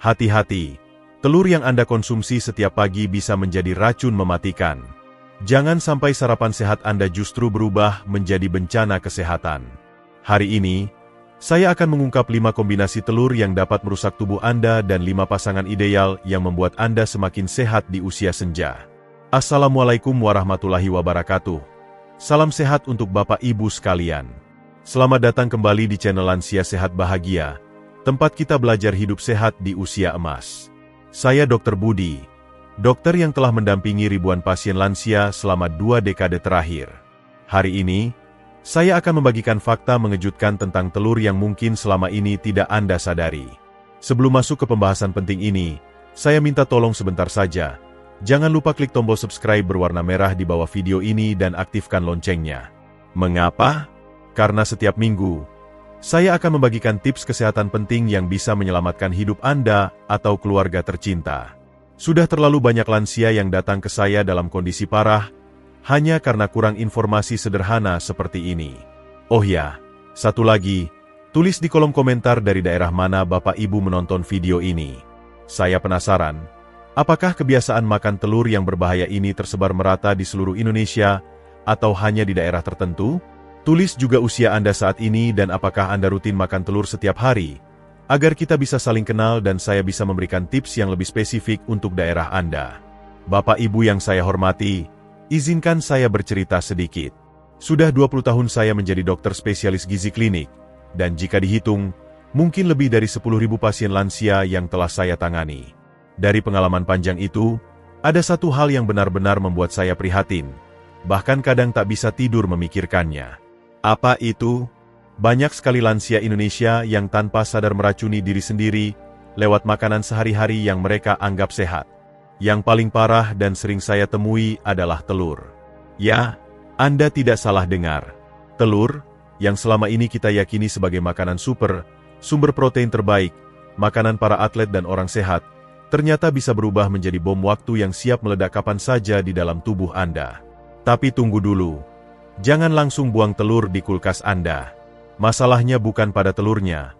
Hati-hati, telur yang Anda konsumsi setiap pagi bisa menjadi racun mematikan. Jangan sampai sarapan sehat Anda justru berubah menjadi bencana kesehatan. Hari ini, saya akan mengungkap 5 kombinasi telur yang dapat merusak tubuh Anda dan 5 pasangan ideal yang membuat Anda semakin sehat di usia senja. Assalamualaikum warahmatullahi wabarakatuh. Salam sehat untuk Bapak Ibu sekalian. Selamat datang kembali di channel Lansia Sehat Bahagia, tempat kita belajar hidup sehat di usia emas. Saya Dr. Budi, dokter yang telah mendampingi ribuan pasien lansia selama 2 dekade terakhir. Hari ini, saya akan membagikan fakta mengejutkan tentang telur yang mungkin selama ini tidak Anda sadari. Sebelum masuk ke pembahasan penting ini, saya minta tolong sebentar saja. Jangan lupa klik tombol subscribe berwarna merah di bawah video ini dan aktifkan loncengnya. Mengapa? Karena setiap minggu, saya akan membagikan tips kesehatan penting yang bisa menyelamatkan hidup Anda atau keluarga tercinta. Sudah terlalu banyak lansia yang datang ke saya dalam kondisi parah, hanya karena kurang informasi sederhana seperti ini. Oh ya, satu lagi, tulis di kolom komentar dari daerah mana Bapak Ibu menonton video ini. Saya penasaran, apakah kebiasaan makan telur yang berbahaya ini tersebar merata di seluruh Indonesia, atau hanya di daerah tertentu? Tulis juga usia Anda saat ini dan apakah Anda rutin makan telur setiap hari, agar kita bisa saling kenal dan saya bisa memberikan tips yang lebih spesifik untuk daerah Anda. Bapak Ibu yang saya hormati, izinkan saya bercerita sedikit. Sudah 20 tahun saya menjadi dokter spesialis gizi klinik, dan jika dihitung, mungkin lebih dari 10.000 pasien lansia yang telah saya tangani. Dari pengalaman panjang itu, ada satu hal yang benar-benar membuat saya prihatin, bahkan kadang tak bisa tidur memikirkannya. Apa itu? Banyak sekali lansia Indonesia yang tanpa sadar meracuni diri sendiri lewat makanan sehari-hari yang mereka anggap sehat. Yang paling parah dan sering saya temui adalah telur. Ya, Anda tidak salah dengar. Telur, yang selama ini kita yakini sebagai makanan super, sumber protein terbaik, makanan para atlet dan orang sehat, ternyata bisa berubah menjadi bom waktu yang siap meledak kapan saja di dalam tubuh Anda. Tapi tunggu dulu. Jangan langsung buang telur di kulkas Anda. Masalahnya bukan pada telurnya,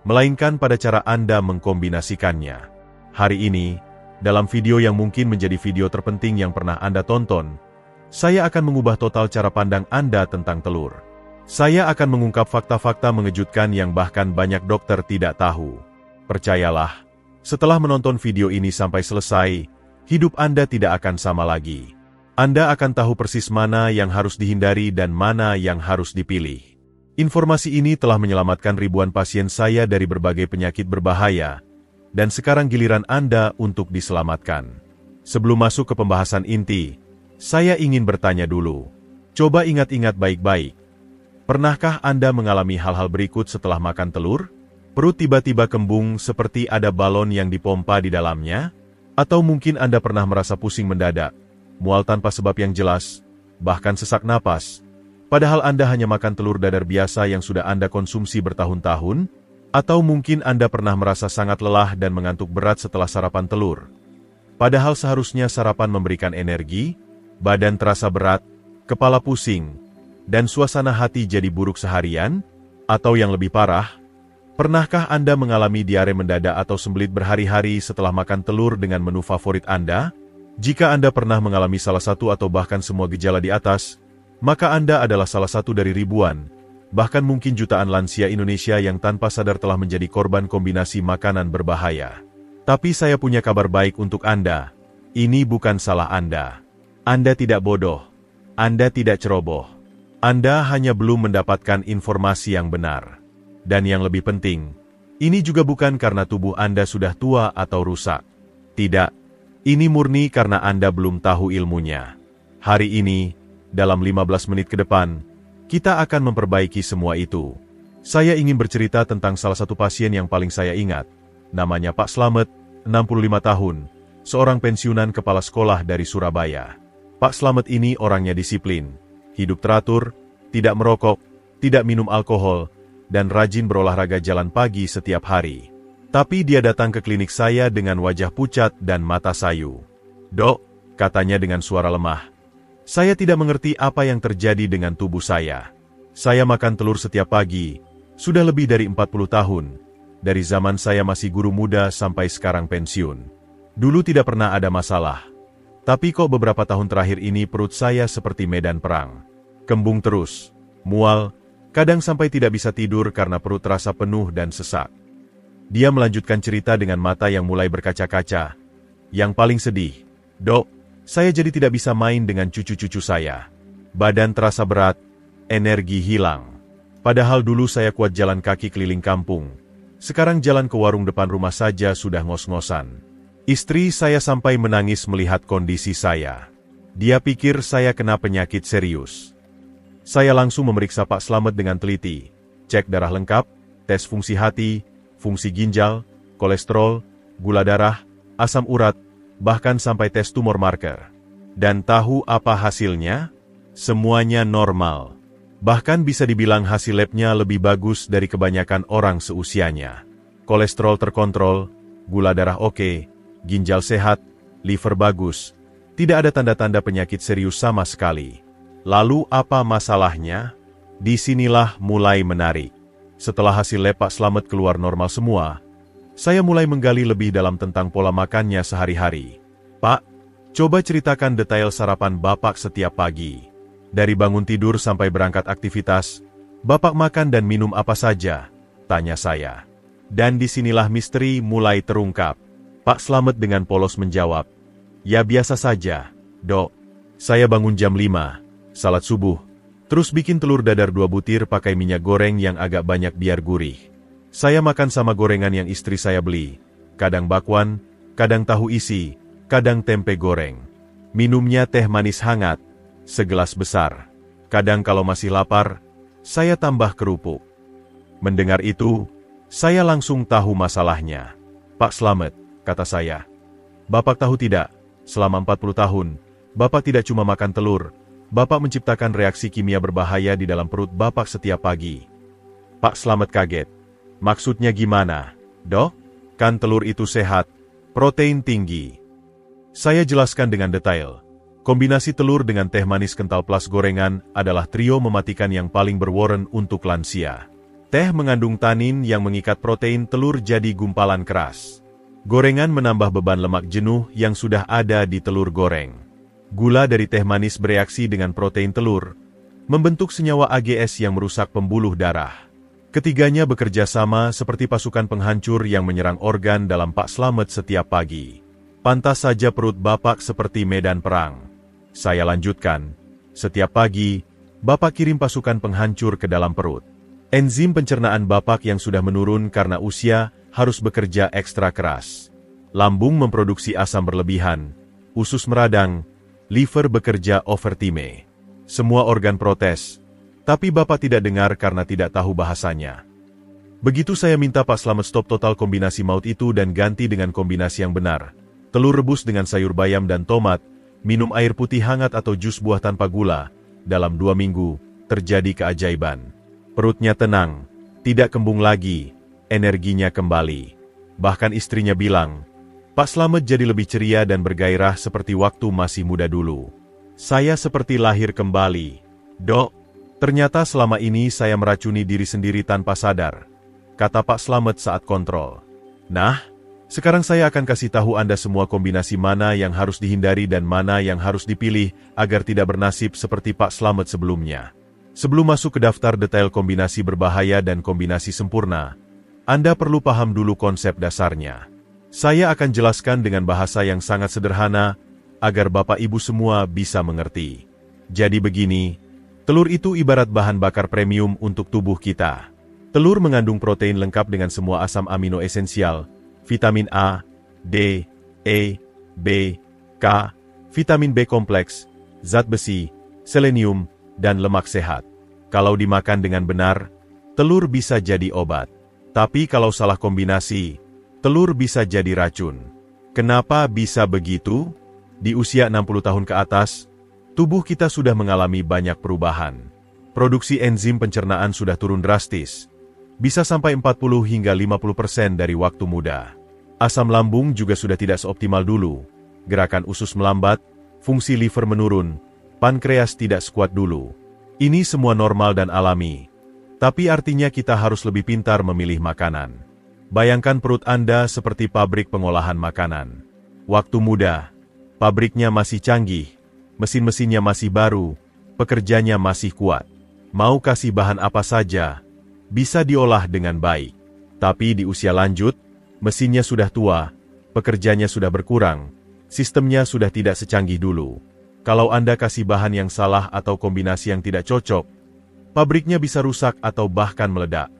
melainkan pada cara Anda mengkombinasikannya. Hari ini, dalam video yang mungkin menjadi video terpenting yang pernah Anda tonton, saya akan mengubah total cara pandang Anda tentang telur. Saya akan mengungkap fakta-fakta mengejutkan yang bahkan banyak dokter tidak tahu. Percayalah, setelah menonton video ini sampai selesai, hidup Anda tidak akan sama lagi. Anda akan tahu persis mana yang harus dihindari dan mana yang harus dipilih. Informasi ini telah menyelamatkan ribuan pasien saya dari berbagai penyakit berbahaya, dan sekarang giliran Anda untuk diselamatkan. Sebelum masuk ke pembahasan inti, saya ingin bertanya dulu. Coba ingat-ingat baik-baik. Pernahkah Anda mengalami hal-hal berikut setelah makan telur? Perut tiba-tiba kembung seperti ada balon yang dipompa di dalamnya? Atau mungkin Anda pernah merasa pusing mendadak, mual tanpa sebab yang jelas, bahkan sesak napas, padahal Anda hanya makan telur dadar biasa yang sudah Anda konsumsi bertahun-tahun? Atau mungkin Anda pernah merasa sangat lelah dan mengantuk berat setelah sarapan telur? Padahal seharusnya sarapan memberikan energi, badan terasa berat, kepala pusing, dan suasana hati jadi buruk seharian? Atau yang lebih parah, pernahkah Anda mengalami diare mendadak atau sembelit berhari-hari setelah makan telur dengan menu favorit Anda? Jika Anda pernah mengalami salah satu atau bahkan semua gejala di atas, maka Anda adalah salah satu dari ribuan, bahkan mungkin jutaan lansia Indonesia yang tanpa sadar telah menjadi korban kombinasi makanan berbahaya. Tapi saya punya kabar baik untuk Anda. Ini bukan salah Anda. Anda tidak bodoh. Anda tidak ceroboh. Anda hanya belum mendapatkan informasi yang benar. Dan yang lebih penting, ini juga bukan karena tubuh Anda sudah tua atau rusak. Tidak. Ini murni karena Anda belum tahu ilmunya. Hari ini, dalam 15 menit ke depan, kita akan memperbaiki semua itu. Saya ingin bercerita tentang salah satu pasien yang paling saya ingat. Namanya Pak Slamet, 65 tahun, seorang pensiunan kepala sekolah dari Surabaya. Pak Slamet ini orangnya disiplin, hidup teratur, tidak merokok, tidak minum alkohol, dan rajin berolahraga jalan pagi setiap hari. Tapi dia datang ke klinik saya dengan wajah pucat dan mata sayu. "Dok," katanya dengan suara lemah, "saya tidak mengerti apa yang terjadi dengan tubuh saya. Saya makan telur setiap pagi, sudah lebih dari 40 tahun, dari zaman saya masih guru muda sampai sekarang pensiun. Dulu tidak pernah ada masalah. Tapi kok beberapa tahun terakhir ini perut saya seperti medan perang. Kembung terus, mual, kadang sampai tidak bisa tidur karena perut terasa penuh dan sesak. Dia melanjutkan cerita dengan mata yang mulai berkaca-kaca. Yang paling sedih, Dok, saya jadi tidak bisa main dengan cucu-cucu saya. Badan terasa berat, energi hilang. Padahal dulu saya kuat jalan kaki keliling kampung. Sekarang jalan ke warung depan rumah saja sudah ngos-ngosan. Istri saya sampai menangis melihat kondisi saya. Dia pikir saya kena penyakit serius. Saya langsung memeriksa Pak Slamet dengan teliti. Cek darah lengkap, tes fungsi hati, fungsi ginjal, kolesterol, gula darah, asam urat, bahkan sampai tes tumor marker. Dan tahu apa hasilnya? Semuanya normal. Bahkan bisa dibilang hasil labnya lebih bagus dari kebanyakan orang seusianya. Kolesterol terkontrol, gula darah oke, ginjal sehat, liver bagus, tidak ada tanda-tanda penyakit serius sama sekali. Lalu apa masalahnya? Disinilah mulai menarik. Setelah hasil lab Pak Slamet keluar normal semua, saya mulai menggali lebih dalam tentang pola makannya sehari-hari. Pak, coba ceritakan detail sarapan Bapak setiap pagi. Dari bangun tidur sampai berangkat aktivitas, Bapak makan dan minum apa saja? Tanya saya. Dan disinilah misteri mulai terungkap. Pak Slamet dengan polos menjawab, ya biasa saja, Dok. Saya bangun jam 5, salat subuh, terus bikin telur dadar 2 butir pakai minyak goreng yang agak banyak biar gurih. Saya makan sama gorengan yang istri saya beli, kadang bakwan, kadang tahu isi, kadang tempe goreng. Minumnya teh manis hangat, segelas besar. Kadang kalau masih lapar, saya tambah kerupuk. Mendengar itu, saya langsung tahu masalahnya. Pak Slamet, kata saya, Bapak tahu tidak, selama 40 tahun, Bapak tidak cuma makan telur, Bapak menciptakan reaksi kimia berbahaya di dalam perut Bapak setiap pagi. Pak Slamet kaget. Maksudnya gimana, Dok? Kan telur itu sehat, protein tinggi. Saya jelaskan dengan detail. Kombinasi telur dengan teh manis kental plus gorengan adalah trio mematikan yang paling berwarna untuk lansia. Teh mengandung tanin yang mengikat protein telur jadi gumpalan keras. Gorengan menambah beban lemak jenuh yang sudah ada di telur goreng. Gula dari teh manis bereaksi dengan protein telur, membentuk senyawa AGS yang merusak pembuluh darah. Ketiganya bekerja sama seperti pasukan penghancur yang menyerang organ dalam Pak Slamet setiap pagi. Pantas saja perut Bapak seperti medan perang. Saya lanjutkan, setiap pagi, Bapak kirim pasukan penghancur ke dalam perut. Enzim pencernaan Bapak yang sudah menurun karena usia harus bekerja ekstra keras. Lambung memproduksi asam berlebihan, usus meradang, liver bekerja overtime. Semua organ protes, tapi Bapak tidak dengar karena tidak tahu bahasanya. Begitu saya minta Pak Slamet stop total kombinasi maut itu dan ganti dengan kombinasi yang benar. Telur rebus dengan sayur bayam dan tomat, minum air putih hangat atau jus buah tanpa gula. Dalam 2 minggu, terjadi keajaiban. Perutnya tenang, tidak kembung lagi, energinya kembali. Bahkan istrinya bilang, Pak Slamet jadi lebih ceria dan bergairah seperti waktu masih muda dulu. Saya seperti lahir kembali. Dok, ternyata selama ini saya meracuni diri sendiri tanpa sadar, kata Pak Slamet saat kontrol. Nah, sekarang saya akan kasih tahu Anda semua kombinasi mana yang harus dihindari dan mana yang harus dipilih agar tidak bernasib seperti Pak Slamet sebelumnya. Sebelum masuk ke daftar detail kombinasi berbahaya dan kombinasi sempurna, Anda perlu paham dulu konsep dasarnya. Saya akan jelaskan dengan bahasa yang sangat sederhana, agar Bapak Ibu semua bisa mengerti. Jadi begini, telur itu ibarat bahan bakar premium untuk tubuh kita. Telur mengandung protein lengkap dengan semua asam amino esensial, vitamin A, D, E, B, K, vitamin B kompleks, zat besi, selenium, dan lemak sehat. Kalau dimakan dengan benar, telur bisa jadi obat. Tapi kalau salah kombinasi, telur bisa jadi racun. Kenapa bisa begitu? Di usia 60 tahun ke atas, tubuh kita sudah mengalami banyak perubahan. Produksi enzim pencernaan sudah turun drastis. Bisa sampai 40 hingga 50% dari waktu muda. Asam lambung juga sudah tidak seoptimal dulu. Gerakan usus melambat, fungsi liver menurun, pankreas tidak sekuat dulu. Ini semua normal dan alami. Tapi artinya kita harus lebih pintar memilih makanan. Bayangkan perut Anda seperti pabrik pengolahan makanan. Waktu muda, pabriknya masih canggih, mesin-mesinnya masih baru, pekerjanya masih kuat. Mau kasih bahan apa saja, bisa diolah dengan baik. Tapi di usia lanjut, mesinnya sudah tua, pekerjanya sudah berkurang, sistemnya sudah tidak secanggih dulu. Kalau Anda kasih bahan yang salah atau kombinasi yang tidak cocok, pabriknya bisa rusak atau bahkan meledak.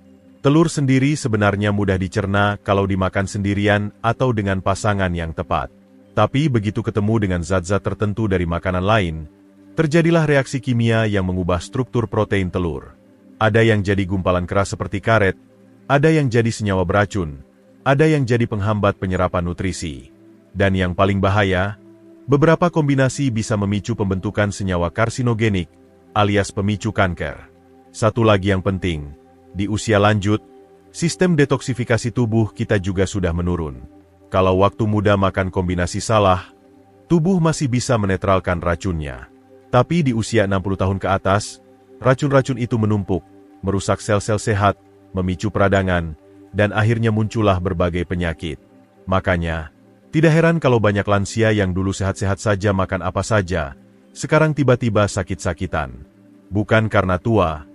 Telur sendiri sebenarnya mudah dicerna kalau dimakan sendirian atau dengan pasangan yang tepat. Tapi begitu ketemu dengan zat-zat tertentu dari makanan lain, terjadilah reaksi kimia yang mengubah struktur protein telur. Ada yang jadi gumpalan keras seperti karet, ada yang jadi senyawa beracun, ada yang jadi penghambat penyerapan nutrisi. Dan yang paling bahaya, beberapa kombinasi bisa memicu pembentukan senyawa karsinogenik, alias pemicu kanker. Satu lagi yang penting, di usia lanjut, sistem detoksifikasi tubuh kita juga sudah menurun. Kalau waktu muda makan kombinasi salah, tubuh masih bisa menetralkan racunnya. Tapi di usia 60 tahun ke atas, racun-racun itu menumpuk, merusak sel-sel sehat, memicu peradangan, dan akhirnya muncullah berbagai penyakit. Makanya, tidak heran kalau banyak lansia yang dulu sehat-sehat saja makan apa saja, sekarang tiba-tiba sakit-sakitan. Bukan karena tua,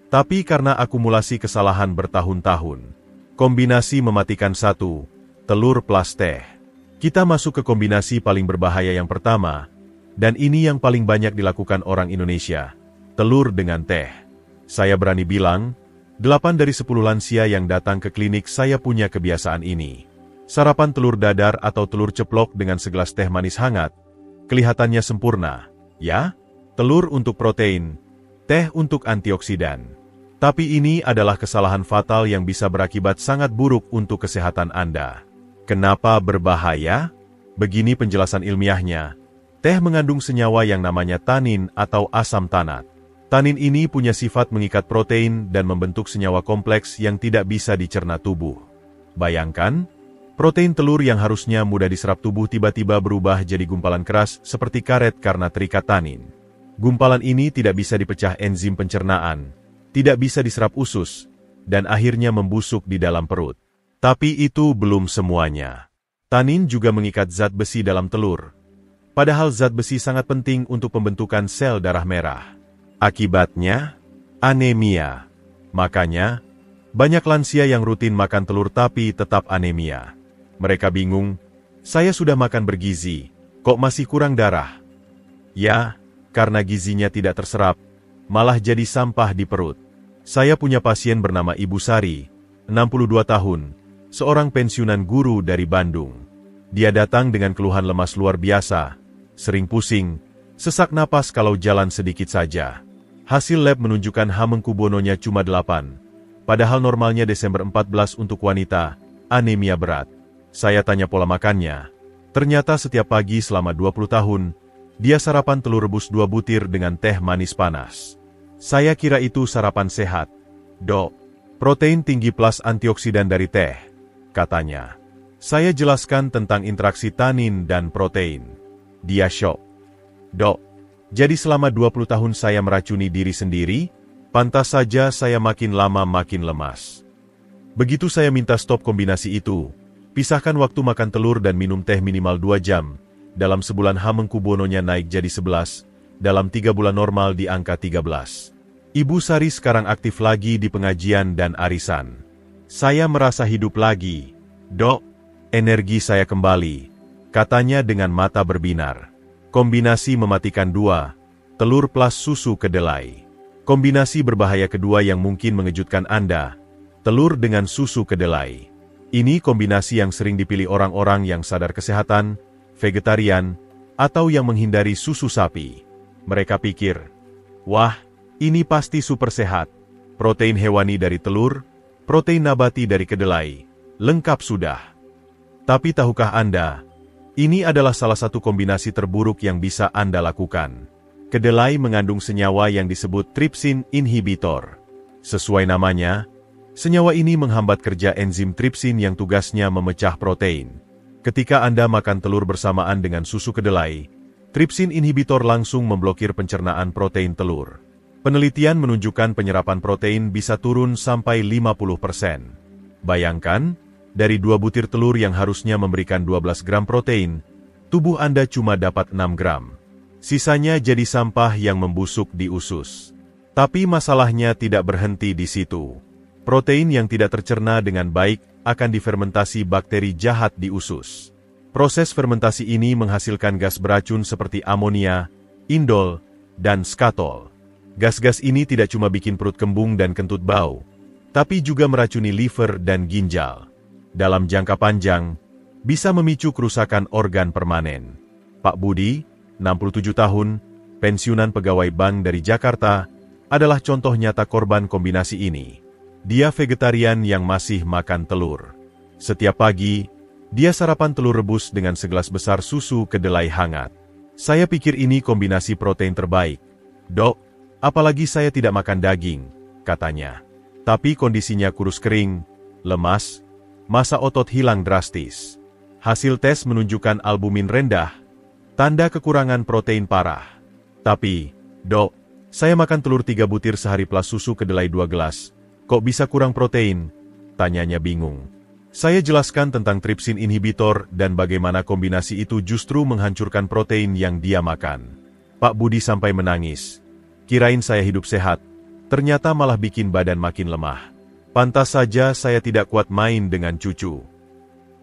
tapi karena akumulasi kesalahan bertahun-tahun. Kombinasi mematikan 1, telur plus teh. Kita masuk ke kombinasi paling berbahaya yang pertama, dan ini yang paling banyak dilakukan orang Indonesia, telur dengan teh. Saya berani bilang, 8 dari 10 lansia yang datang ke klinik saya punya kebiasaan ini. Sarapan telur dadar atau telur ceplok dengan segelas teh manis hangat, kelihatannya sempurna, ya? Telur untuk protein, teh untuk antioksidan. Tapi ini adalah kesalahan fatal yang bisa berakibat sangat buruk untuk kesehatan Anda. Kenapa berbahaya? Begini penjelasan ilmiahnya. Teh mengandung senyawa yang namanya tanin atau asam tanat. Tanin ini punya sifat mengikat protein dan membentuk senyawa kompleks yang tidak bisa dicerna tubuh. Bayangkan, protein telur yang harusnya mudah diserap tubuh tiba-tiba berubah jadi gumpalan keras seperti karet karena terikat tanin. Gumpalan ini tidak bisa dipecah enzim pencernaan, tidak bisa diserap usus, dan akhirnya membusuk di dalam perut. Tapi itu belum semuanya. Tanin juga mengikat zat besi dalam telur. Padahal zat besi sangat penting untuk pembentukan sel darah merah. Akibatnya, anemia. Makanya, banyak lansia yang rutin makan telur tapi tetap anemia. Mereka bingung, saya sudah makan bergizi, kok masih kurang darah? Ya, karena gizinya tidak terserap, malah jadi sampah di perut. Saya punya pasien bernama Ibu Sari, 62 tahun, seorang pensiunan guru dari Bandung. Dia datang dengan keluhan lemas luar biasa, sering pusing, sesak napas kalau jalan sedikit saja. Hasil lab menunjukkan Hamengkubuwononya cuma 8, padahal normalnya Desember 14 untuk wanita, anemia berat. Saya tanya pola makannya. Ternyata setiap pagi selama 20 tahun, dia sarapan telur rebus 2 butir dengan teh manis panas. Saya kira itu sarapan sehat. Dok, protein tinggi plus antioksidan dari teh, katanya. Saya jelaskan tentang interaksi tanin dan protein. Dia syok. Dok, jadi selama 20 tahun saya meracuni diri sendiri, pantas saja saya makin lama makin lemas. Begitu saya minta stop kombinasi itu, pisahkan waktu makan telur dan minum teh minimal 2 jam, dalam sebulan Hamengkubuwononya naik jadi 11, dalam 3 bulan normal di angka 13. Ibu Sari sekarang aktif lagi di pengajian dan arisan. Saya merasa hidup lagi. Dok, energi saya kembali, katanya dengan mata berbinar. Kombinasi mematikan 2, telur plus susu kedelai. Kombinasi berbahaya kedua yang mungkin mengejutkan Anda, telur dengan susu kedelai. Ini kombinasi yang sering dipilih orang-orang yang sadar kesehatan, vegetarian, atau yang menghindari susu sapi. Mereka pikir, wah, ini pasti super sehat. Protein hewani dari telur, protein nabati dari kedelai, lengkap sudah. Tapi tahukah Anda, ini adalah salah satu kombinasi terburuk yang bisa Anda lakukan. Kedelai mengandung senyawa yang disebut trypsin inhibitor. Sesuai namanya, senyawa ini menghambat kerja enzim trypsin yang tugasnya memecah protein. Ketika Anda makan telur bersamaan dengan susu kedelai, trypsin inhibitor langsung memblokir pencernaan protein telur. Penelitian menunjukkan penyerapan protein bisa turun sampai 50%. Bayangkan, Dari 2 butir telur yang harusnya memberikan 12 gram protein, tubuh Anda cuma dapat 6 gram. Sisanya jadi sampah yang membusuk di usus. Tapi masalahnya tidak berhenti di situ. Protein yang tidak tercerna dengan baik akan difermentasi bakteri jahat di usus. Proses fermentasi ini menghasilkan gas beracun seperti amonia, indol, dan skatol. Gas-gas ini tidak cuma bikin perut kembung dan kentut bau, tapi juga meracuni liver dan ginjal. Dalam jangka panjang, bisa memicu kerusakan organ permanen. Pak Budi, 67 tahun, pensiunan pegawai bank dari Jakarta, adalah contoh nyata korban kombinasi ini. Dia vegetarian yang masih makan telur. Setiap pagi, dia sarapan telur rebus dengan segelas besar susu kedelai hangat. Saya pikir ini kombinasi protein terbaik. Dok, apalagi saya tidak makan daging, katanya. Tapi kondisinya kurus kering, lemas, massa otot hilang drastis. Hasil tes menunjukkan albumin rendah, tanda kekurangan protein parah. Tapi, dok, saya makan telur 3 butir sehari plus susu kedelai 2 gelas. Kok bisa kurang protein? Tanyanya bingung. Saya jelaskan tentang tripsin inhibitor dan bagaimana kombinasi itu justru menghancurkan protein yang dia makan. Pak Budi sampai menangis. Kirain saya hidup sehat, ternyata malah bikin badan makin lemah. Pantas saja saya tidak kuat main dengan cucu.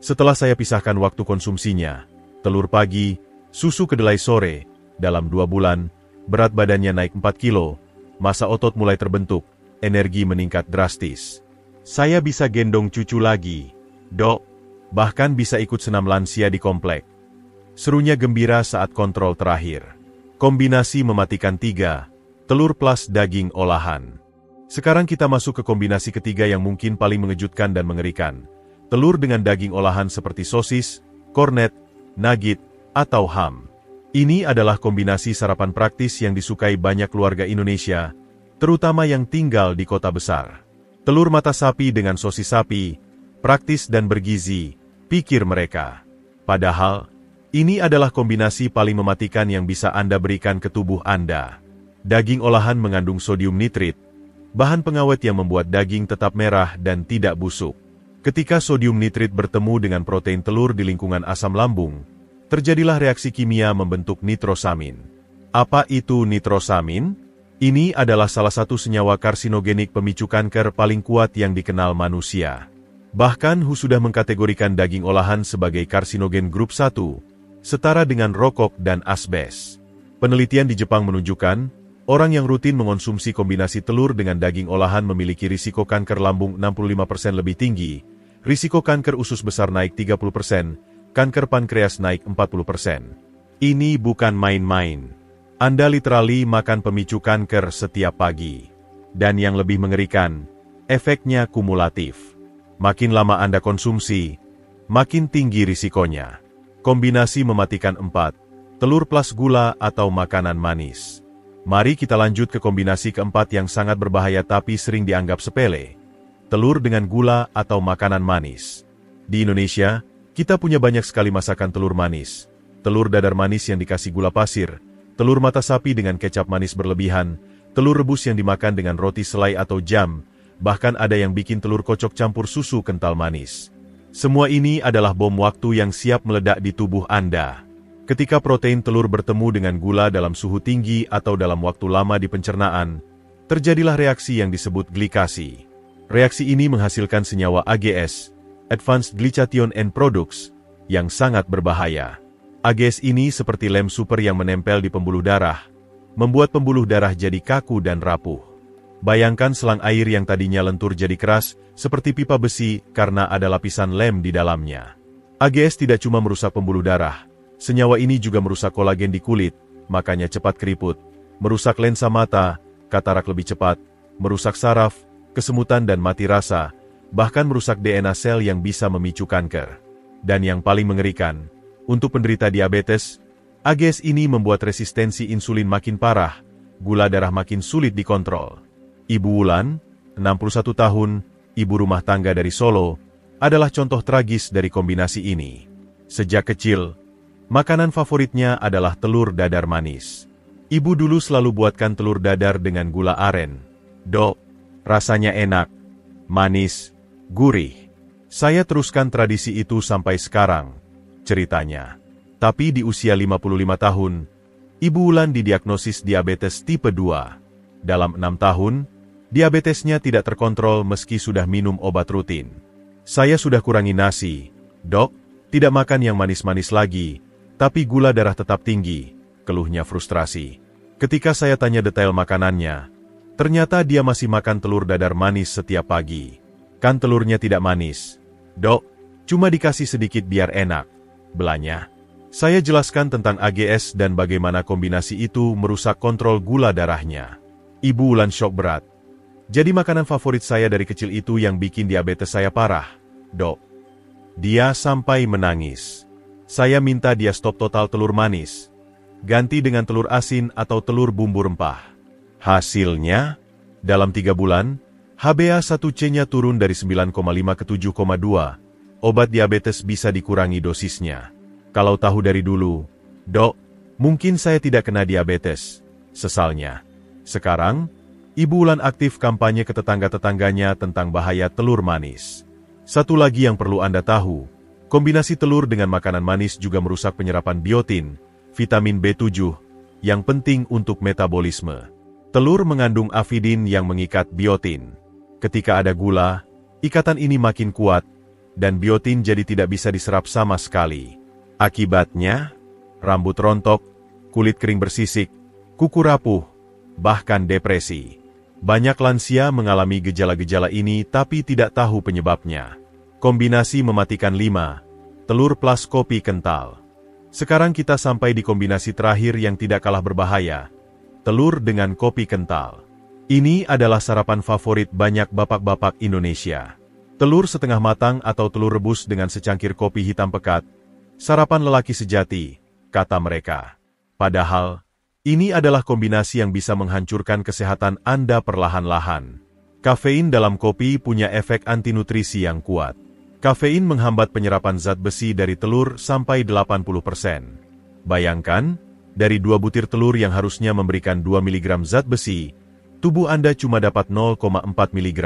Setelah saya pisahkan waktu konsumsinya, telur pagi, susu kedelai sore, dalam 2 bulan, berat badannya naik 4 kilo, massa otot mulai terbentuk, energi meningkat drastis. Saya bisa gendong cucu lagi, dok, bahkan bisa ikut senam lansia di komplek. Serunya gembira saat kontrol terakhir. Kombinasi mematikan 3, telur plus daging olahan. Sekarang kita masuk ke kombinasi ketiga yang mungkin paling mengejutkan dan mengerikan. Telur dengan daging olahan seperti sosis, kornet, nugget, atau ham. Ini adalah kombinasi sarapan praktis yang disukai banyak keluarga Indonesia, terutama yang tinggal di kota besar. Telur mata sapi dengan sosis sapi, praktis dan bergizi, pikir mereka. Padahal, ini adalah kombinasi paling mematikan yang bisa Anda berikan ke tubuh Anda. Daging olahan mengandung sodium nitrit, bahan pengawet yang membuat daging tetap merah dan tidak busuk. Ketika sodium nitrit bertemu dengan protein telur di lingkungan asam lambung, terjadilah reaksi kimia membentuk nitrosamin. Apa itu nitrosamin? Ini adalah salah satu senyawa karsinogenik pemicu kanker paling kuat yang dikenal manusia. Bahkan WHO sudah mengkategorikan daging olahan sebagai karsinogen grup 1, setara dengan rokok dan asbes. Penelitian di Jepang menunjukkan, orang yang rutin mengonsumsi kombinasi telur dengan daging olahan memiliki risiko kanker lambung 65% lebih tinggi, risiko kanker usus besar naik 30%, kanker pankreas naik 40%. Ini bukan main-main. Anda literally makan pemicu kanker setiap pagi. Dan yang lebih mengerikan, efeknya kumulatif. Makin lama Anda konsumsi, makin tinggi risikonya. Kombinasi mematikan 4, telur plus gula atau makanan manis. Mari kita lanjut ke kombinasi keempat yang sangat berbahaya tapi sering dianggap sepele. Telur dengan gula atau makanan manis. Di Indonesia, kita punya banyak sekali masakan telur manis. Telur dadar manis yang dikasih gula pasir, telur mata sapi dengan kecap manis berlebihan, telur rebus yang dimakan dengan roti selai atau jam, bahkan ada yang bikin telur kocok campur susu kental manis. Semua ini adalah bom waktu yang siap meledak di tubuh Anda. Ketika protein telur bertemu dengan gula dalam suhu tinggi atau dalam waktu lama di pencernaan, terjadilah reaksi yang disebut glikasi. Reaksi ini menghasilkan senyawa AGS, Advanced Glycation End Products, yang sangat berbahaya. AGS ini seperti lem super yang menempel di pembuluh darah, membuat pembuluh darah jadi kaku dan rapuh. Bayangkan selang air yang tadinya lentur jadi keras, seperti pipa besi karena ada lapisan lem di dalamnya. AGS tidak cuma merusak pembuluh darah, senyawa ini juga merusak kolagen di kulit, makanya cepat keriput, merusak lensa mata, katarak lebih cepat, merusak saraf, kesemutan dan mati rasa, bahkan merusak DNA sel yang bisa memicu kanker. Dan yang paling mengerikan, untuk penderita diabetes, AGS ini membuat resistensi insulin makin parah, gula darah makin sulit dikontrol. Ibu Wulan, 61 tahun, ibu rumah tangga dari Solo, adalah contoh tragis dari kombinasi ini. Sejak kecil, makanan favoritnya adalah telur dadar manis. Ibu dulu selalu buatkan telur dadar dengan gula aren. Dok, rasanya enak, manis, gurih. Saya teruskan tradisi itu sampai sekarang, ceritanya. Tapi di usia 55 tahun, Ibu Wulan didiagnosis diabetes tipe 2. Dalam 6 tahun, diabetesnya tidak terkontrol meski sudah minum obat rutin. Saya sudah kurangi nasi, dok, tidak makan yang manis-manis lagi, tapi gula darah tetap tinggi, keluhnya frustrasi. Ketika saya tanya detail makanannya, ternyata dia masih makan telur dadar manis setiap pagi. Kan telurnya tidak manis, dok, cuma dikasih sedikit biar enak, belanya. Saya jelaskan tentang AGS dan bagaimana kombinasi itu merusak kontrol gula darahnya. Ibu Wulan syok berat. Jadi makanan favorit saya dari kecil itu yang bikin diabetes saya parah, dok. Dia sampai menangis. Saya minta dia stop total telur manis. Ganti dengan telur asin atau telur bumbu rempah. Hasilnya, dalam 3 bulan, HbA1c-nya turun dari 9,5 ke 7,2. Obat diabetes bisa dikurangi dosisnya. Kalau tahu dari dulu, dok, mungkin saya tidak kena diabetes, sesalnya. Sekarang, Ibu Wulan aktif kampanye ke tetangga-tetangganya tentang bahaya telur manis. Satu lagi yang perlu Anda tahu, kombinasi telur dengan makanan manis juga merusak penyerapan biotin, vitamin B7, yang penting untuk metabolisme. Telur mengandung avidin yang mengikat biotin. Ketika ada gula, ikatan ini makin kuat, dan biotin jadi tidak bisa diserap sama sekali. Akibatnya, rambut rontok, kulit kering bersisik, kuku rapuh, bahkan depresi. Banyak lansia mengalami gejala-gejala ini tapi tidak tahu penyebabnya. Kombinasi mematikan 5, telur plus kopi kental. Sekarang kita sampai di kombinasi terakhir yang tidak kalah berbahaya, telur dengan kopi kental. Ini adalah sarapan favorit banyak bapak-bapak Indonesia. Telur setengah matang atau telur rebus dengan secangkir kopi hitam pekat, sarapan lelaki sejati, kata mereka. Padahal, ini adalah kombinasi yang bisa menghancurkan kesehatan Anda perlahan-lahan. Kafein dalam kopi punya efek antinutrisi yang kuat. Kafein menghambat penyerapan zat besi dari telur sampai 80%. Bayangkan, dari 2 butir telur yang harusnya memberikan 2 mg zat besi, tubuh Anda cuma dapat 0,4 mg.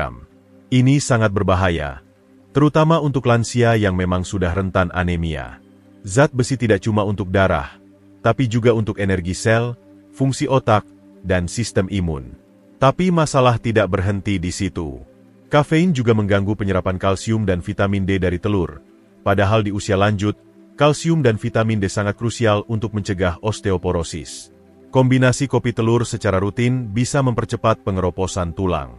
Ini sangat berbahaya, terutama untuk lansia yang memang sudah rentan anemia. Zat besi tidak cuma untuk darah, tapi juga untuk energi sel, fungsi otak, dan sistem imun. Tapi masalah tidak berhenti di situ. Kafein juga mengganggu penyerapan kalsium dan vitamin D dari telur. Padahal di usia lanjut, kalsium dan vitamin D sangat krusial untuk mencegah osteoporosis. Kombinasi kopi telur secara rutin bisa mempercepat pengeroposan tulang.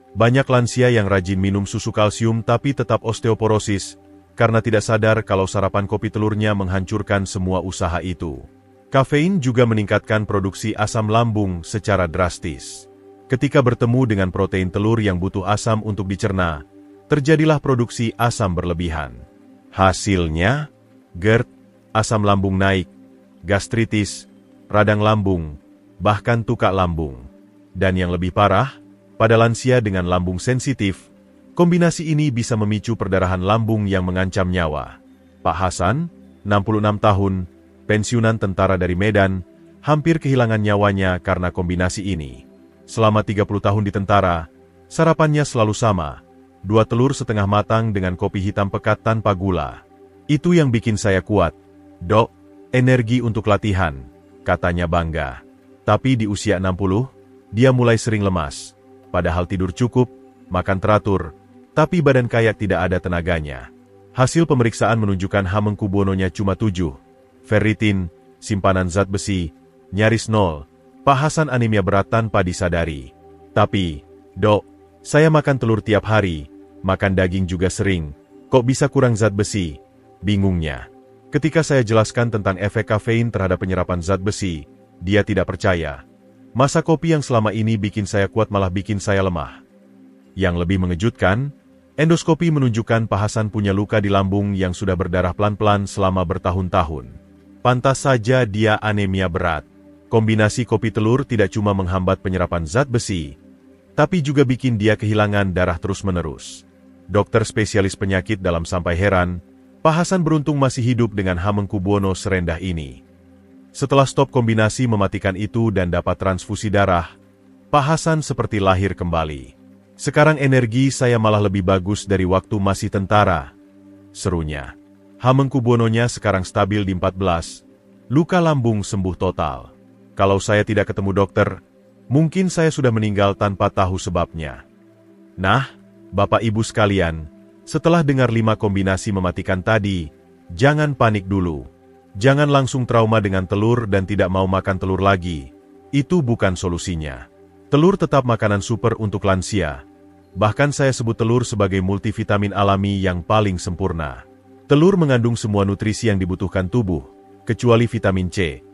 Banyak lansia yang rajin minum susu kalsium tapi tetap osteoporosis, karena tidak sadar kalau sarapan kopi telurnya menghancurkan semua usaha itu. Kafein juga meningkatkan produksi asam lambung secara drastis. Ketika bertemu dengan protein telur yang butuh asam untuk dicerna, terjadilah produksi asam berlebihan. Hasilnya, GERD, asam lambung naik, gastritis, radang lambung, bahkan tukak lambung. Dan yang lebih parah, pada lansia dengan lambung sensitif, kombinasi ini bisa memicu perdarahan lambung yang mengancam nyawa. Pak Hasan, 66 tahun, pensiunan tentara dari Medan, hampir kehilangan nyawanya karena kombinasi ini. Selama 30 tahun di tentara, sarapannya selalu sama, 2 telur setengah matang dengan kopi hitam pekat tanpa gula. Itu yang bikin saya kuat. Dok, energi untuk latihan, katanya bangga. Tapi di usia 60, dia mulai sering lemas. Padahal tidur cukup, makan teratur, tapi badan kayak tidak ada tenaganya. Hasil pemeriksaan menunjukkan Hamengkubuwono-nya cuma 7. Ferritin, simpanan zat besi, nyaris 0. Pak Hasan anemia berat tanpa disadari. Tapi, dok, saya makan telur tiap hari, makan daging juga sering, kok bisa kurang zat besi? Bingungnya. Ketika saya jelaskan tentang efek kafein terhadap penyerapan zat besi, dia tidak percaya. Masa kopi yang selama ini bikin saya kuat malah bikin saya lemah. Yang lebih mengejutkan, endoskopi menunjukkan Pak Hasan punya luka di lambung yang sudah berdarah pelan-pelan selama bertahun-tahun. Pantas saja dia anemia berat. Kombinasi kopi telur tidak cuma menghambat penyerapan zat besi, tapi juga bikin dia kehilangan darah terus-menerus. Dokter spesialis penyakit dalam sampai heran, Pak Hasan beruntung masih hidup dengan Hamengkubuwono serendah ini. Setelah stop kombinasi mematikan itu dan dapat transfusi darah, Pak Hasan seperti lahir kembali. Sekarang energi saya malah lebih bagus dari waktu masih tentara, serunya. Hamengkubuwononya sekarang stabil di 14. Luka lambung sembuh total. Kalau saya tidak ketemu dokter, mungkin saya sudah meninggal tanpa tahu sebabnya. Nah, Bapak Ibu sekalian, setelah dengar 5 kombinasi mematikan tadi, jangan panik dulu. Jangan langsung trauma dengan telur dan tidak mau makan telur lagi. Itu bukan solusinya. Telur tetap makanan super untuk lansia. Bahkan saya sebut telur sebagai multivitamin alami yang paling sempurna. Telur mengandung semua nutrisi yang dibutuhkan tubuh, kecuali vitamin C.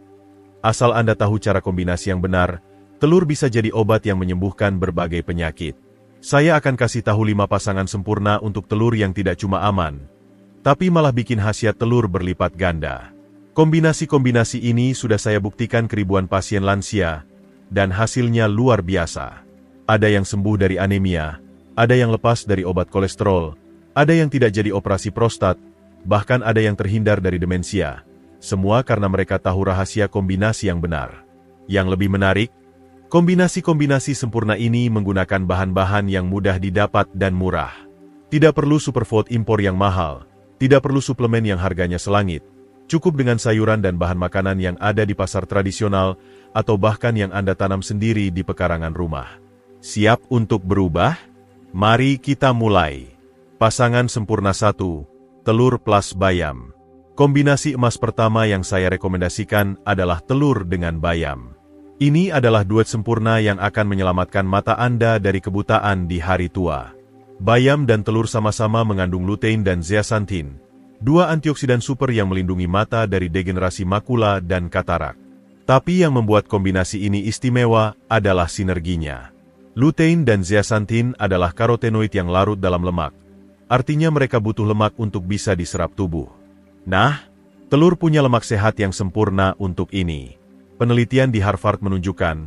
Asal Anda tahu cara kombinasi yang benar, telur bisa jadi obat yang menyembuhkan berbagai penyakit. Saya akan kasih tahu 5 pasangan sempurna untuk telur yang tidak cuma aman, tapi malah bikin khasiat telur berlipat ganda. Kombinasi-kombinasi ini sudah saya buktikan ke ribuan pasien lansia, dan hasilnya luar biasa. Ada yang sembuh dari anemia, ada yang lepas dari obat kolesterol, ada yang tidak jadi operasi prostat, bahkan ada yang terhindar dari demensia. Semua karena mereka tahu rahasia kombinasi yang benar. Yang lebih menarik, kombinasi-kombinasi sempurna ini menggunakan bahan-bahan yang mudah didapat dan murah. Tidak perlu superfood impor yang mahal, tidak perlu suplemen yang harganya selangit. Cukup dengan sayuran dan bahan makanan yang ada di pasar tradisional atau bahkan yang Anda tanam sendiri di pekarangan rumah. Siap untuk berubah? Mari kita mulai. Pasangan sempurna 1, telur plus bayam. Kombinasi emas pertama yang saya rekomendasikan adalah telur dengan bayam. Ini adalah duet sempurna yang akan menyelamatkan mata Anda dari kebutaan di hari tua. Bayam dan telur sama-sama mengandung lutein dan zeaxanthin, 2 antioksidan super yang melindungi mata dari degenerasi makula dan katarak. Tapi yang membuat kombinasi ini istimewa adalah sinerginya. Lutein dan zeaxanthin adalah karotenoid yang larut dalam lemak. Artinya mereka butuh lemak untuk bisa diserap tubuh. Nah, telur punya lemak sehat yang sempurna untuk ini. Penelitian di Harvard menunjukkan,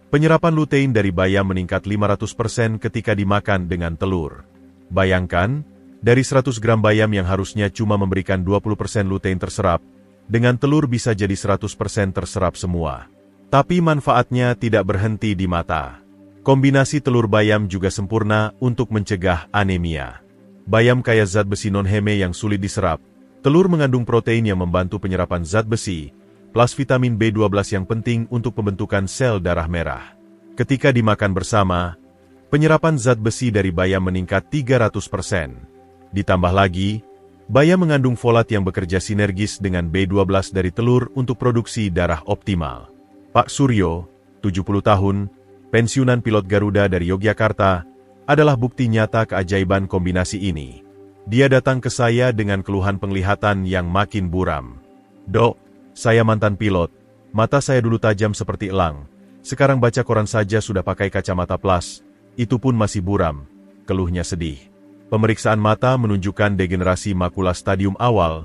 penyerapan lutein dari bayam meningkat 500% ketika dimakan dengan telur. Bayangkan, dari 100 gram bayam yang harusnya cuma memberikan 20% lutein terserap, dengan telur bisa jadi 100% terserap semua. Tapi manfaatnya tidak berhenti di mata. Kombinasi telur bayam juga sempurna untuk mencegah anemia. Bayam kaya zat besi non-heme yang sulit diserap. Telur mengandung protein yang membantu penyerapan zat besi, plus vitamin B12 yang penting untuk pembentukan sel darah merah. Ketika dimakan bersama, penyerapan zat besi dari bayam meningkat 300%. Ditambah lagi, bayam mengandung folat yang bekerja sinergis dengan B12 dari telur untuk produksi darah optimal. Pak Suryo, 70 tahun, pensiunan pilot Garuda dari Yogyakarta, adalah bukti nyata keajaiban kombinasi ini. Dia datang ke saya dengan keluhan penglihatan yang makin buram. Dok, saya mantan pilot, mata saya dulu tajam seperti elang. Sekarang baca koran saja sudah pakai kacamata plus, itu pun masih buram, keluhnya sedih. Pemeriksaan mata menunjukkan degenerasi makula stadium awal,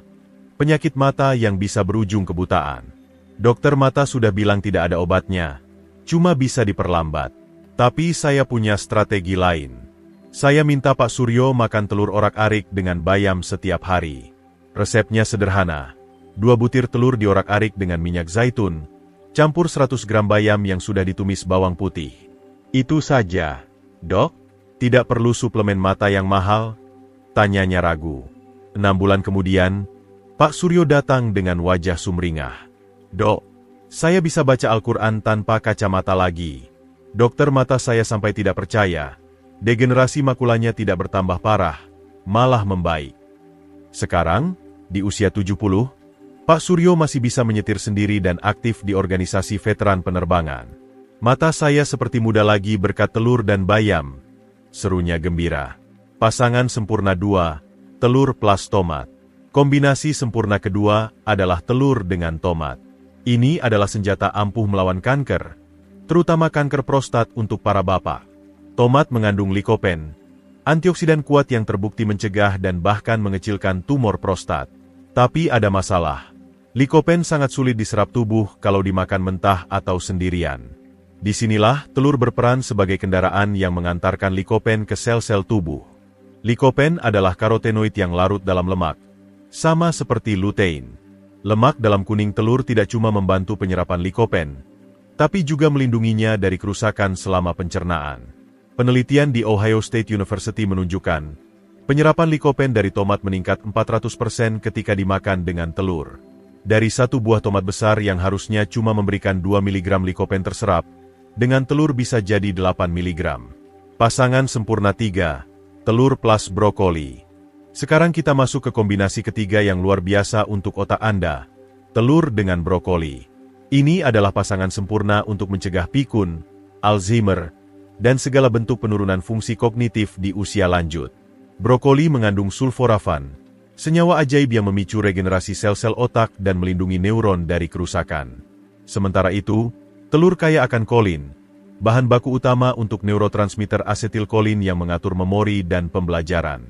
penyakit mata yang bisa berujung kebutaan. Dokter mata sudah bilang tidak ada obatnya, cuma bisa diperlambat. Tapi saya punya strategi lain. Saya minta Pak Suryo makan telur orak-arik dengan bayam setiap hari. Resepnya sederhana. 2 butir telur diorak-arik dengan minyak zaitun, campur 100 gram bayam yang sudah ditumis bawang putih. Itu saja. Dok, tidak perlu suplemen mata yang mahal? Tanyanya ragu. 6 bulan kemudian, Pak Suryo datang dengan wajah sumringah. Dok, saya bisa baca Al-Quran tanpa kacamata lagi. Dokter mata saya sampai tidak percaya. Degenerasi makulanya tidak bertambah parah, malah membaik. Sekarang, di usia 70, Pak Suryo masih bisa menyetir sendiri dan aktif di organisasi veteran penerbangan. Mata saya seperti muda lagi berkat telur dan bayam, serunya gembira. Pasangan sempurna 2, telur plus tomat. Kombinasi sempurna kedua adalah telur dengan tomat. Ini adalah senjata ampuh melawan kanker, terutama kanker prostat untuk para bapak. Tomat mengandung likopen, antioksidan kuat yang terbukti mencegah dan bahkan mengecilkan tumor prostat. Tapi ada masalah. Likopen sangat sulit diserap tubuh kalau dimakan mentah atau sendirian. Disinilah telur berperan sebagai kendaraan yang mengantarkan likopen ke sel-sel tubuh. Likopen adalah karotenoid yang larut dalam lemak, sama seperti lutein. Lemak dalam kuning telur tidak cuma membantu penyerapan likopen, tapi juga melindunginya dari kerusakan selama pencernaan. Penelitian di Ohio State University menunjukkan, Penyerapan likopen dari tomat meningkat 400% ketika dimakan dengan telur. Dari satu buah tomat besar yang harusnya cuma memberikan 2 mg likopen terserap, dengan telur bisa jadi 8 mg. Pasangan sempurna 3, telur plus brokoli. Sekarang kita masuk ke kombinasi ketiga yang luar biasa untuk otak Anda, telur dengan brokoli. Ini adalah pasangan sempurna untuk mencegah pikun, Alzheimer, dan segala bentuk penurunan fungsi kognitif di usia lanjut. Brokoli mengandung sulforafan, senyawa ajaib yang memicu regenerasi sel-sel otak dan melindungi neuron dari kerusakan. Sementara itu, telur kaya akan kolin, bahan baku utama untuk neurotransmitter asetilkolin yang mengatur memori dan pembelajaran.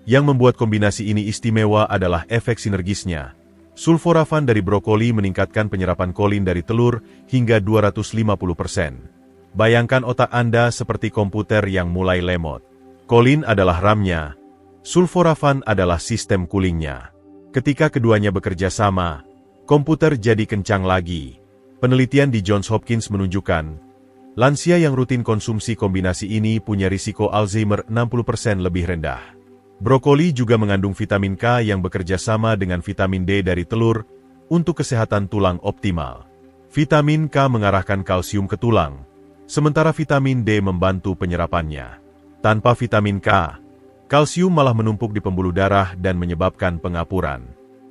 Yang membuat kombinasi ini istimewa adalah efek sinergisnya. Sulforafan dari brokoli meningkatkan penyerapan kolin dari telur hingga 250%. Bayangkan otak Anda seperti komputer yang mulai lemot. Kolin adalah RAM-nya, sulforafan adalah sistem coolingnya. Ketika keduanya bekerja sama, komputer jadi kencang lagi. Penelitian di Johns Hopkins menunjukkan, lansia yang rutin konsumsi kombinasi ini punya risiko Alzheimer 60% lebih rendah. Brokoli juga mengandung vitamin K yang bekerja sama dengan vitamin D dari telur untuk kesehatan tulang optimal. Vitamin K mengarahkan kalsium ke tulang, sementara vitamin D membantu penyerapannya. Tanpa vitamin K, kalsium malah menumpuk di pembuluh darah dan menyebabkan pengapuran.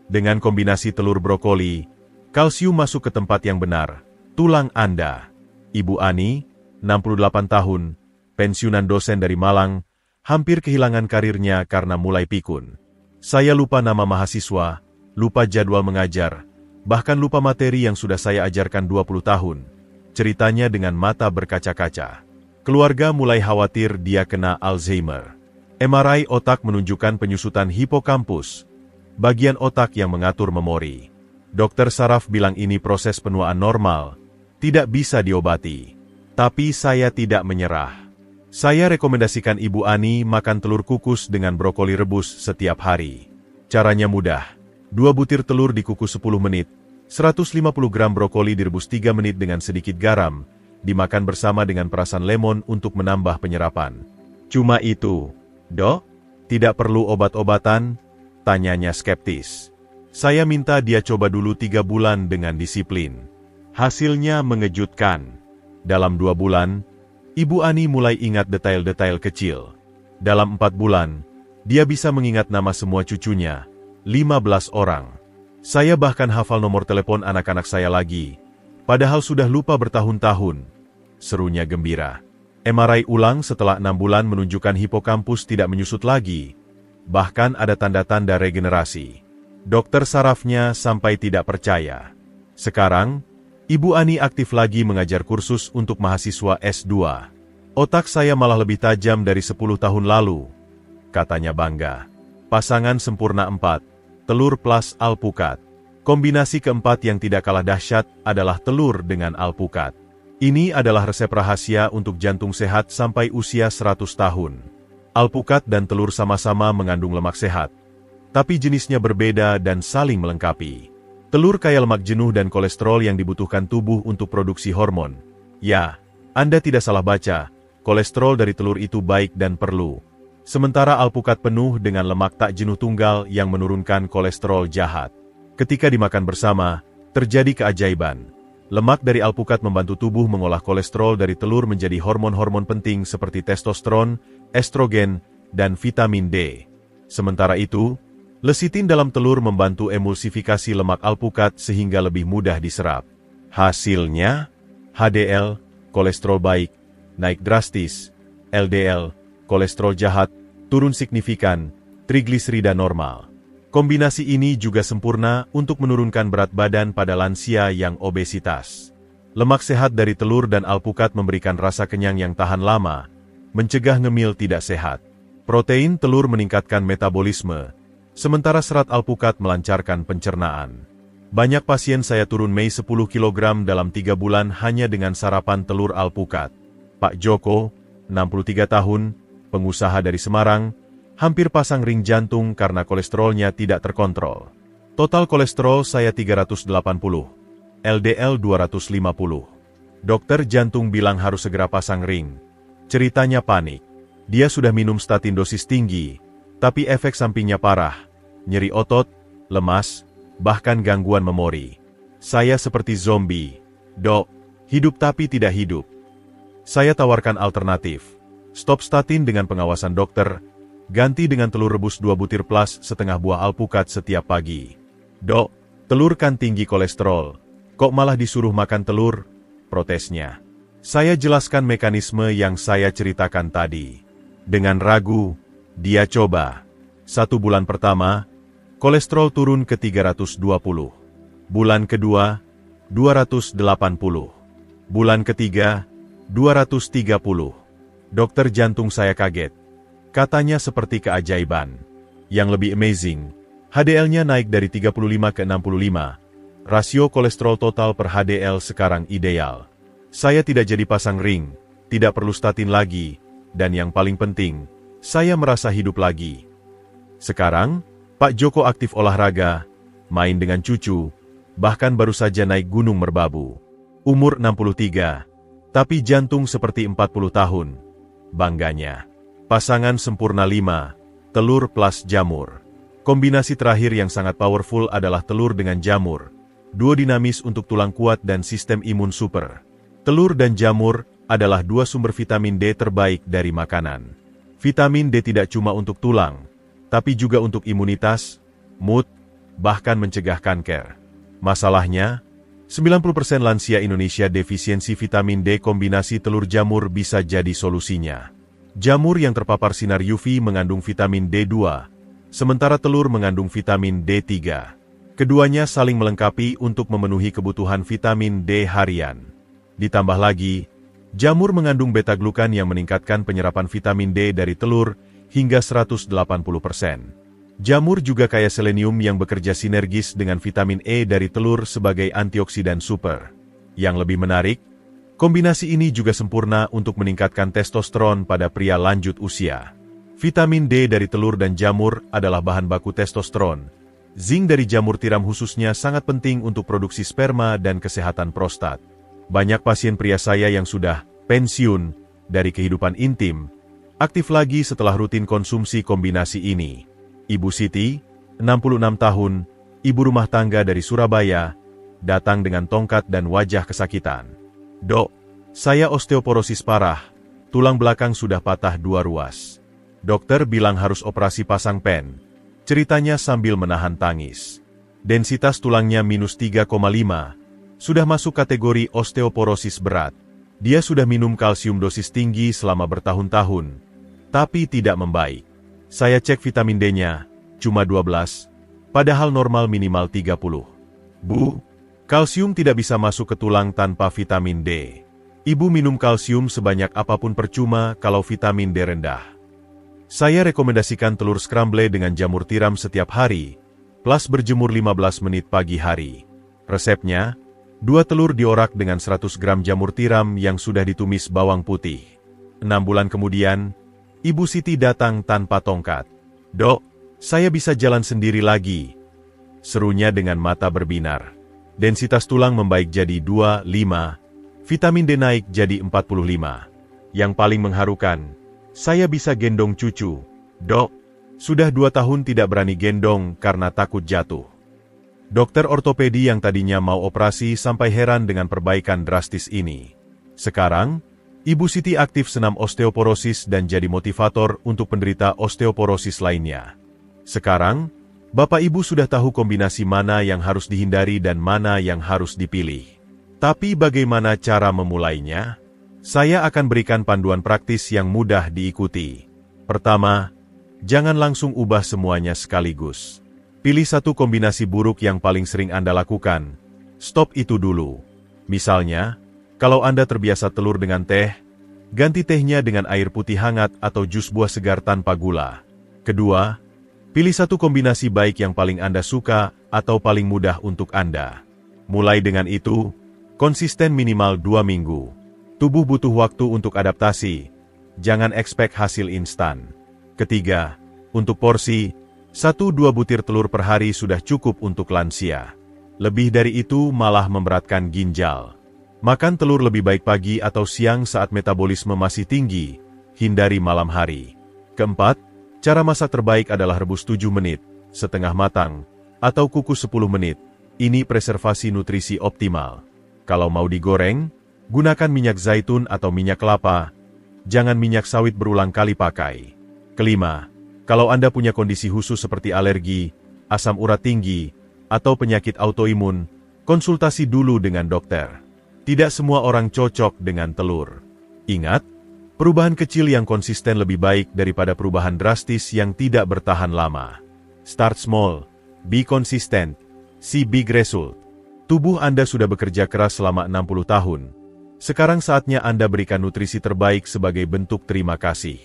Dengan kombinasi telur brokoli, kalsium masuk ke tempat yang benar, tulang Anda. Ibu Ani, 68 tahun, pensiunan dosen dari Malang, hampir kehilangan karirnya karena mulai pikun. Saya lupa nama mahasiswa, lupa jadwal mengajar, bahkan lupa materi yang sudah saya ajarkan 20 tahun. Ceritanya dengan mata berkaca-kaca. Keluarga mulai khawatir dia kena Alzheimer. MRI otak menunjukkan penyusutan hipokampus, bagian otak yang mengatur memori. Dokter saraf bilang ini proses penuaan normal, tidak bisa diobati. Tapi saya tidak menyerah. Saya rekomendasikan Ibu Ani makan telur kukus dengan brokoli rebus setiap hari. Caranya mudah. 2 butir telur dikukus 10 menit, 150 gram brokoli direbus 3 menit dengan sedikit garam, dimakan bersama dengan perasan lemon untuk menambah penyerapan. Cuma itu, Dok? Tidak perlu obat-obatan? Tanyanya skeptis. Saya minta dia coba dulu 3 bulan dengan disiplin. Hasilnya mengejutkan. Dalam 2 bulan, Ibu Ani mulai ingat detail-detail kecil. Dalam 4 bulan, dia bisa mengingat nama semua cucunya, 15 orang. Saya bahkan hafal nomor telepon anak-anak saya lagi, padahal sudah lupa bertahun-tahun. Serunya gembira. MRI ulang setelah 6 bulan menunjukkan hipokampus tidak menyusut lagi. Bahkan ada tanda-tanda regenerasi. Dokter sarafnya sampai tidak percaya. Sekarang, Ibu Ani aktif lagi mengajar kursus untuk mahasiswa S2. Otak saya malah lebih tajam dari 10 tahun lalu, katanya bangga. Pasangan sempurna 4, telur plus alpukat. Kombinasi keempat yang tidak kalah dahsyat adalah telur dengan alpukat. Ini adalah resep rahasia untuk jantung sehat sampai usia 100 tahun. Alpukat dan telur sama-sama mengandung lemak sehat, tapi jenisnya berbeda dan saling melengkapi. Telur kaya lemak jenuh dan kolesterol yang dibutuhkan tubuh untuk produksi hormon. Ya, Anda tidak salah baca, kolesterol dari telur itu baik dan perlu. Sementara alpukat penuh dengan lemak tak jenuh tunggal yang menurunkan kolesterol jahat. Ketika dimakan bersama, terjadi keajaiban. Lemak dari alpukat membantu tubuh mengolah kolesterol dari telur menjadi hormon-hormon penting seperti testosteron, estrogen, dan vitamin D. Sementara itu, lecitin dalam telur membantu emulsifikasi lemak alpukat sehingga lebih mudah diserap. Hasilnya, HDL, kolesterol baik, naik drastis, LDL, kolesterol jahat, turun signifikan, trigliserida normal. Kombinasi ini juga sempurna untuk menurunkan berat badan pada lansia yang obesitas. Lemak sehat dari telur dan alpukat memberikan rasa kenyang yang tahan lama, mencegah ngemil tidak sehat. Protein telur meningkatkan metabolisme, sementara serat alpukat melancarkan pencernaan. Banyak pasien saya turun 10 kg dalam 3 bulan hanya dengan sarapan telur alpukat. Pak Joko, 63 tahun, pengusaha dari Semarang, hampir pasang ring jantung karena kolesterolnya tidak terkontrol. Total kolesterol saya 380, LDL 250. Dokter jantung bilang harus segera pasang ring. Ceritanya panik. Dia sudah minum statin dosis tinggi, Tapi efek sampingnya parah, nyeri otot, lemas, bahkan gangguan memori. Saya seperti zombie. Dok, hidup tapi tidak hidup. Saya tawarkan alternatif. Stop statin dengan pengawasan dokter, ganti dengan telur rebus 2 butir plus setengah buah alpukat setiap pagi. Dok, telur kan tinggi kolesterol. Kok malah disuruh makan telur? Protesnya. Saya jelaskan mekanisme yang saya ceritakan tadi. Dengan ragu, dia coba. 1 bulan pertama, kolesterol turun ke 320. Bulan kedua, 280. Bulan ketiga, 230. Dokter jantung saya kaget. Katanya seperti keajaiban. Yang lebih amazing, HDL-nya naik dari 35 ke 65. Rasio kolesterol total per HDL sekarang ideal. Saya tidak jadi pasang ring, tidak perlu statin lagi, dan yang paling penting, saya merasa hidup lagi. Sekarang, Pak Joko aktif olahraga, main dengan cucu, bahkan baru saja naik Gunung Merbabu. Umur 63, tapi jantung seperti 40 tahun. Bangganya. Pasangan sempurna 5, telur plus jamur. Kombinasi terakhir yang sangat powerful adalah telur dengan jamur. Duo dinamis untuk tulang kuat dan sistem imun super. Telur dan jamur adalah 2 sumber vitamin D terbaik dari makanan. Vitamin D tidak cuma untuk tulang, tapi juga untuk imunitas, mood, bahkan mencegah kanker. Masalahnya, 90% lansia Indonesia defisiensi vitamin D. Kombinasi telur jamur bisa jadi solusinya. Jamur yang terpapar sinar UV mengandung vitamin D2, sementara telur mengandung vitamin D3. Keduanya saling melengkapi untuk memenuhi kebutuhan vitamin D harian. Ditambah lagi, jamur mengandung beta-glukan yang meningkatkan penyerapan vitamin D dari telur hingga 180%. Jamur juga kaya selenium yang bekerja sinergis dengan vitamin E dari telur sebagai antioksidan super. Yang lebih menarik, kombinasi ini juga sempurna untuk meningkatkan testosteron pada pria lanjut usia. Vitamin D dari telur dan jamur adalah bahan baku testosteron. Zinc dari jamur tiram khususnya sangat penting untuk produksi sperma dan kesehatan prostat. Banyak pasien pria saya yang sudah pensiun dari kehidupan intim, aktif lagi setelah rutin konsumsi kombinasi ini. Ibu Siti, 66 tahun, ibu rumah tangga dari Surabaya, datang dengan tongkat dan wajah kesakitan. Dok, saya osteoporosis parah, tulang belakang sudah patah 2 ruas. Dokter bilang harus operasi pasang pen. Ceritanya sambil menahan tangis. Densitas tulangnya minus 3,5, sudah masuk kategori osteoporosis berat. Dia sudah minum kalsium dosis tinggi selama bertahun-tahun, tapi tidak membaik. Saya cek vitamin D-nya, cuma 12, padahal normal minimal 30. Bu, kalsium tidak bisa masuk ke tulang tanpa vitamin D. Ibu minum kalsium sebanyak apapun percuma kalau vitamin D rendah. Saya rekomendasikan telur scramble dengan jamur tiram setiap hari, plus berjemur 15 menit pagi hari. Resepnya, 2 telur diorak dengan 100 gram jamur tiram yang sudah ditumis bawang putih. 6 bulan kemudian, Ibu Siti datang tanpa tongkat. Dok, saya bisa jalan sendiri lagi. Serunya dengan mata berbinar. Densitas tulang membaik jadi 25, vitamin D naik jadi 45. Yang paling mengharukan, saya bisa gendong cucu. Dok, sudah 2 tahun tidak berani gendong karena takut jatuh. Dokter ortopedi yang tadinya mau operasi sampai heran dengan perbaikan drastis ini. Sekarang, Ibu Siti aktif senam osteoporosis dan jadi motivator untuk penderita osteoporosis lainnya. Sekarang, Bapak Ibu sudah tahu kombinasi mana yang harus dihindari dan mana yang harus dipilih. Tapi bagaimana cara memulainya? Saya akan berikan panduan praktis yang mudah diikuti. Pertama, jangan langsung ubah semuanya sekaligus. Pilih satu kombinasi buruk yang paling sering Anda lakukan. Stop itu dulu. Misalnya, kalau Anda terbiasa telur dengan teh, ganti tehnya dengan air putih hangat atau jus buah segar tanpa gula. Kedua, pilih satu kombinasi baik yang paling Anda suka atau paling mudah untuk Anda. Mulai dengan itu, konsisten minimal 2 minggu. Tubuh butuh waktu untuk adaptasi, jangan expect hasil instan. Ketiga, untuk porsi, 1-2 butir telur per hari sudah cukup untuk lansia. Lebih dari itu malah memberatkan ginjal. Makan telur lebih baik pagi atau siang saat metabolisme masih tinggi, hindari malam hari. Keempat, Cara masak terbaik adalah rebus 7 menit, setengah matang, atau kukus 10 menit. Ini preservasi nutrisi optimal. Kalau mau digoreng, gunakan minyak zaitun atau minyak kelapa. Jangan minyak sawit berulang kali pakai. Kelima, kalau Anda punya kondisi khusus seperti alergi, asam urat tinggi, atau penyakit autoimun, konsultasi dulu dengan dokter. Tidak semua orang cocok dengan telur. Ingat, perubahan kecil yang konsisten lebih baik daripada perubahan drastis yang tidak bertahan lama. Start small, be consistent, see big result. Tubuh Anda sudah bekerja keras selama 60 tahun. Sekarang saatnya Anda berikan nutrisi terbaik sebagai bentuk terima kasih.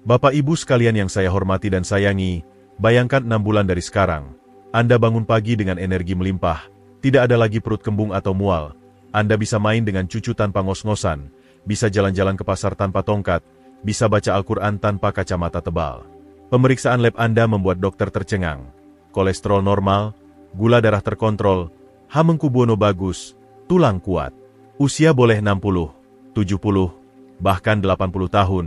Bapak Ibu sekalian yang saya hormati dan sayangi, bayangkan 6 bulan dari sekarang. Anda bangun pagi dengan energi melimpah, tidak ada lagi perut kembung atau mual. Anda bisa main dengan cucu tanpa ngos-ngosan, bisa jalan-jalan ke pasar tanpa tongkat, bisa baca Al-Quran tanpa kacamata tebal. Pemeriksaan lab Anda membuat dokter tercengang. Kolesterol normal, gula darah terkontrol, Hamengkubuwono bagus, tulang kuat. Usia boleh 60, 70, bahkan 80 tahun.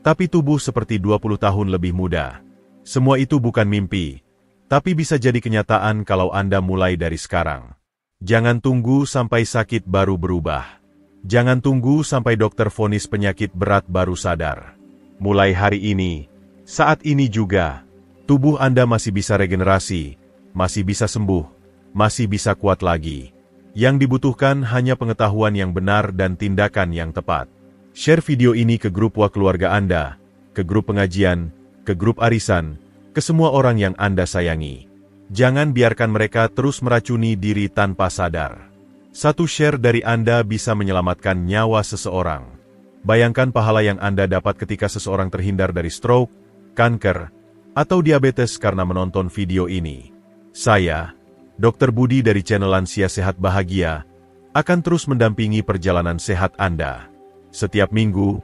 Tapi tubuh seperti 20 tahun lebih muda. Semua itu bukan mimpi, tapi bisa jadi kenyataan kalau Anda mulai dari sekarang. Jangan tunggu sampai sakit baru berubah. Jangan tunggu sampai dokter vonis penyakit berat baru sadar. Mulai hari ini, saat ini juga, tubuh Anda masih bisa regenerasi, masih bisa sembuh, masih bisa kuat lagi. Yang dibutuhkan hanya pengetahuan yang benar dan tindakan yang tepat. Share video ini ke grup keluarga Anda, ke grup pengajian, ke grup arisan, ke semua orang yang Anda sayangi. Jangan biarkan mereka terus meracuni diri tanpa sadar. Satu share dari Anda bisa menyelamatkan nyawa seseorang. Bayangkan pahala yang Anda dapat ketika seseorang terhindar dari stroke, kanker, atau diabetes karena menonton video ini. Saya, Dr. Budi dari channel Lansia Sehat Bahagia, akan terus mendampingi perjalanan sehat Anda. Setiap minggu,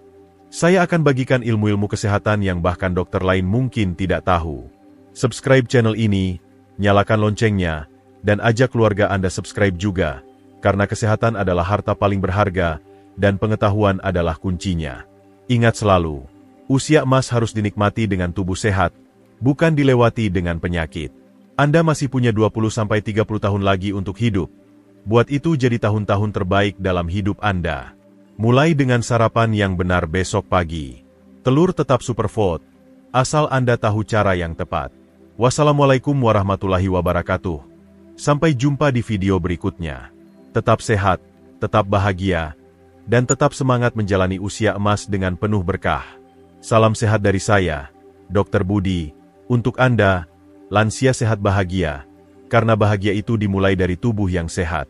saya akan bagikan ilmu-ilmu kesehatan yang bahkan dokter lain mungkin tidak tahu. Subscribe channel ini, nyalakan loncengnya, dan ajak keluarga Anda subscribe juga, karena kesehatan adalah harta paling berharga, dan pengetahuan adalah kuncinya. Ingat selalu, usia emas harus dinikmati dengan tubuh sehat, bukan dilewati dengan penyakit. Anda masih punya 20-30 tahun lagi untuk hidup. Buat itu jadi tahun-tahun terbaik dalam hidup Anda. Mulai dengan sarapan yang benar besok pagi. Telur tetap superfood, asal Anda tahu cara yang tepat. Wassalamualaikum warahmatullahi wabarakatuh. Sampai jumpa di video berikutnya. Tetap sehat, tetap bahagia, dan tetap semangat menjalani usia emas dengan penuh berkah. Salam sehat dari saya, Dr. Budi, untuk Anda, Lansia Sehat Bahagia, karena bahagia itu dimulai dari tubuh yang sehat.